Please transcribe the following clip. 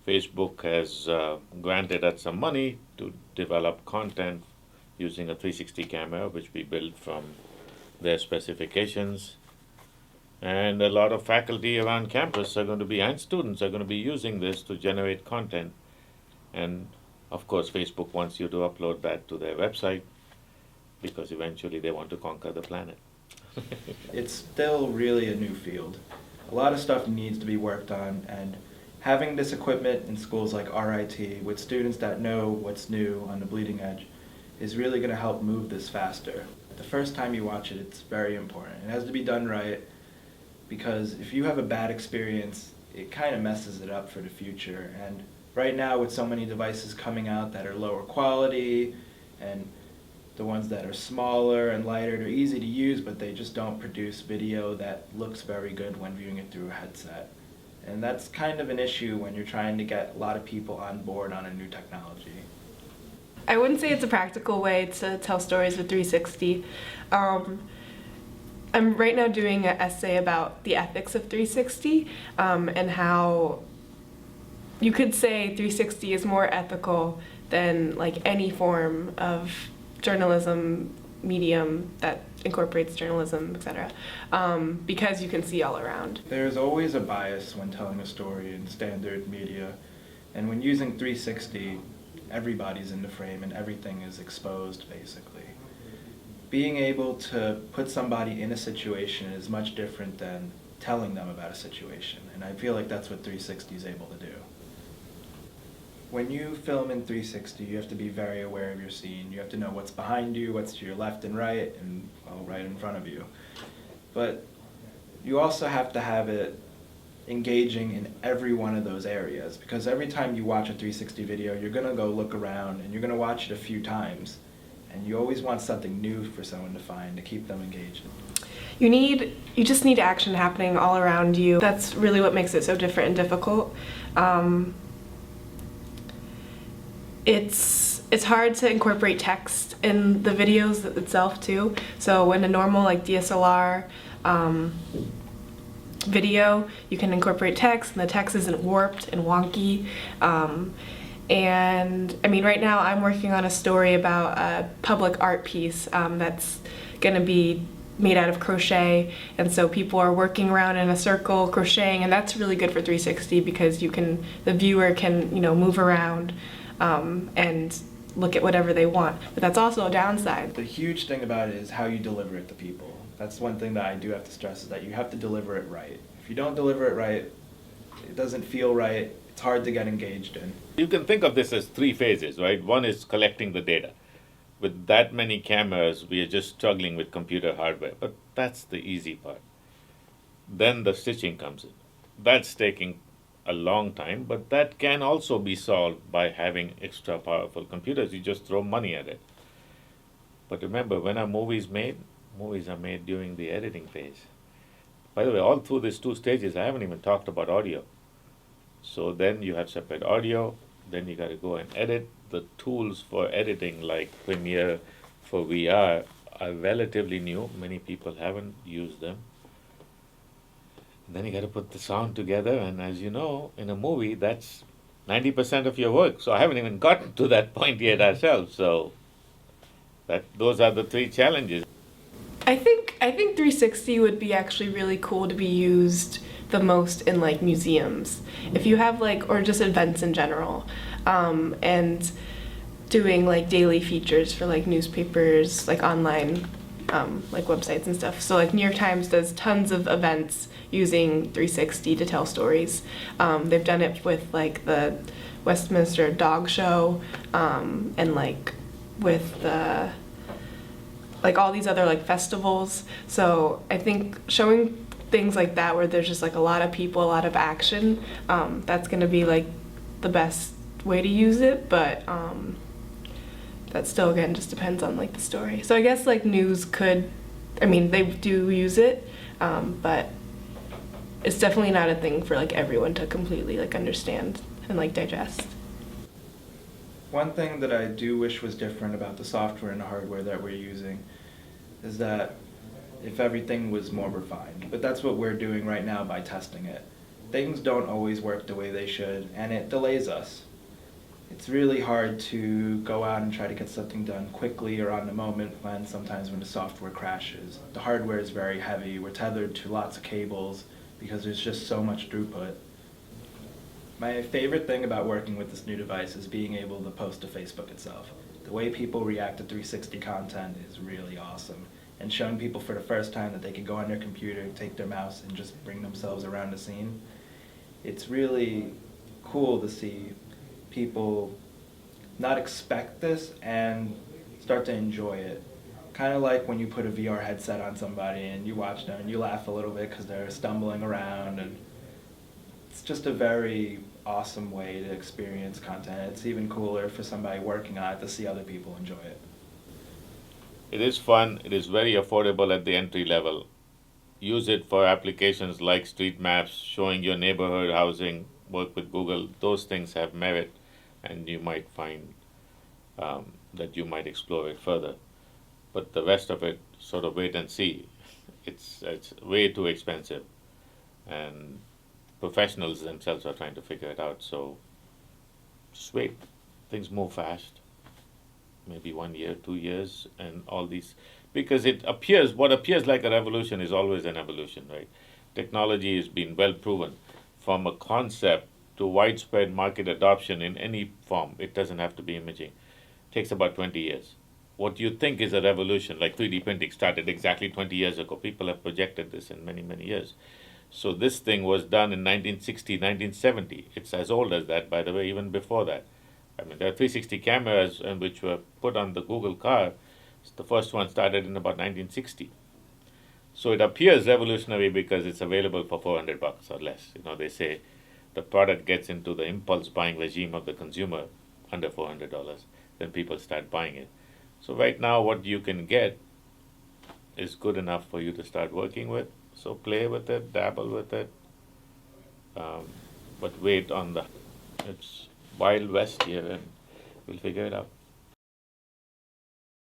Facebook has granted us some money to develop content using a 360 camera, which we built from their specifications. And a lot of faculty around campus are going to be, and students are going to be using this to generate content. And of course, Facebook wants you to upload that to their website because eventually they want to conquer the planet. It's still really a new field. A lot of stuff needs to be worked on, and having this equipment in schools like RIT with students that know what's new on the bleeding edge is really going to help move this faster. The first time you watch it, it's very important. It has to be done right, because if you have a bad experience, it kind of messes it up for the future. And right now, with so many devices coming out that are lower quality, and the ones that are smaller and lighter, they're easy to use, but they just don't produce video that looks very good when viewing it through a headset. And that's kind of an issue when you're trying to get a lot of people on board on a new technology. I wouldn't say it's a practical way to tell stories with 360. I'm right now doing an essay about the ethics of 360 and how you could say 360 is more ethical than like any form of journalism medium that incorporates journalism, etc. Because you can see all around. There's always a bias when telling a story in standard media, and when using 360, everybody's in the frame and everything is exposed, basically. Being able to put somebody in a situation is much different than telling them about a situation, and I feel like that's what 360 is able to do. When you film in 360, you have to be very aware of your scene. You have to know what's behind you, what's to your left and right, and well, right in front of you. But you also have to have it engaging in every one of those areas, because every time you watch a 360 video, you're going to go look around and you're going to watch it a few times. And you always want something new for someone to find to keep them engaged. You just need action happening all around you. That's really what makes it so different and difficult. It's hard to incorporate text in the videos itself too. So in a normal like DSLR video, you can incorporate text and the text isn't warped and wonky. And I mean, right now I'm working on a story about a public art piece that's going to be made out of crochet, and so people are working around in a circle crocheting, and that's really good for 360 because the viewer can move around and look at whatever they want. But that's also a downside. The huge thing about it is how you deliver it to people. That's one thing that I do have to stress, is that you have to deliver it right. If you don't deliver it right, it doesn't feel right. It's hard to get engaged in. You can think of this as three phases, right? One is collecting the data. With that many cameras, we are just struggling with computer hardware, but that's the easy part. Then the stitching comes in. That's taking a long time, but that can also be solved by having extra powerful computers. You just throw money at it. But remember, when are movies made? Movies are made during the editing phase. By the way, all through these two stages, I haven't even talked about audio. So then you have separate audio, then you got to go and edit. The tools for editing like Premiere for VR are relatively new. Many people haven't used them. And then you got to put the sound together, and as you know, in a movie, that's 90% of your work. So I haven't even gotten to that point yet ourselves. So those are the three challenges. I think 360 would be actually really cool to be used the most in like museums, if you have or just events in general, and doing like daily features for like newspapers, like online like websites and stuff. So like New York Times does tons of events using 360 to tell stories. They've done it with like the Westminster Dog Show, and like with the like all these other like festivals. So I think showing things like that where there's just like a lot of people, a lot of action, that's gonna be like the best way to use it, but that still again just depends on like the story. So I guess like news they do use it, but it's definitely not a thing for like everyone to completely like understand and like digest. One thing that I do wish was different about the software and the hardware that we're using is that if everything was more refined. But that's what we're doing right now by testing it. things don't always work the way they should, and it delays us. It's really hard to go out and try to get something done quickly or on the moment when sometimes when the software crashes. The hardware is very heavy, we're tethered to lots of cables because there's just so much throughput. My favorite thing about working with this new device is being able to post to Facebook itself. The way people react to 360 content is really awesome, and showing people for the first time that they can go on their computer, take their mouse, and just bring themselves around the scene. It's really cool to see people not expect this and start to enjoy it. Kind of like when you put a VR headset on somebody and you watch them and you laugh a little bit because they're stumbling around, and it's just a very awesome way to experience content. It's even cooler for somebody working on it to see other people enjoy it. It is fun, it is very affordable at the entry level. Use it for applications like street maps, showing your neighborhood housing, work with Google. Those things have merit, and you might find that you might explore it further. But the rest of it, sort of wait and see. It's way too expensive, and professionals themselves are trying to figure it out. So just wait. Things move fast. Maybe 1 year, 2 years, and all these, because what appears like a revolution is always an evolution, right? Technology has been well proven. From a concept to widespread market adoption in any form, it doesn't have to be imaging, takes about 20 years. What you think is a revolution, like 3D printing started exactly 20 years ago, people have projected this in many, many years. So this thing was done in 1960, 1970. It's as old as that, by the way, even before that. I mean, there are 360 cameras which were put on the Google car. The first one started in about 1960. So it appears revolutionary because it's available for $400 or less. They say the product gets into the impulse buying regime of the consumer under $400. Then people start buying it. So right now, what you can get is good enough for you to start working with. So play with it, dabble with it, but wait on it's Wild West here, and we'll figure it out.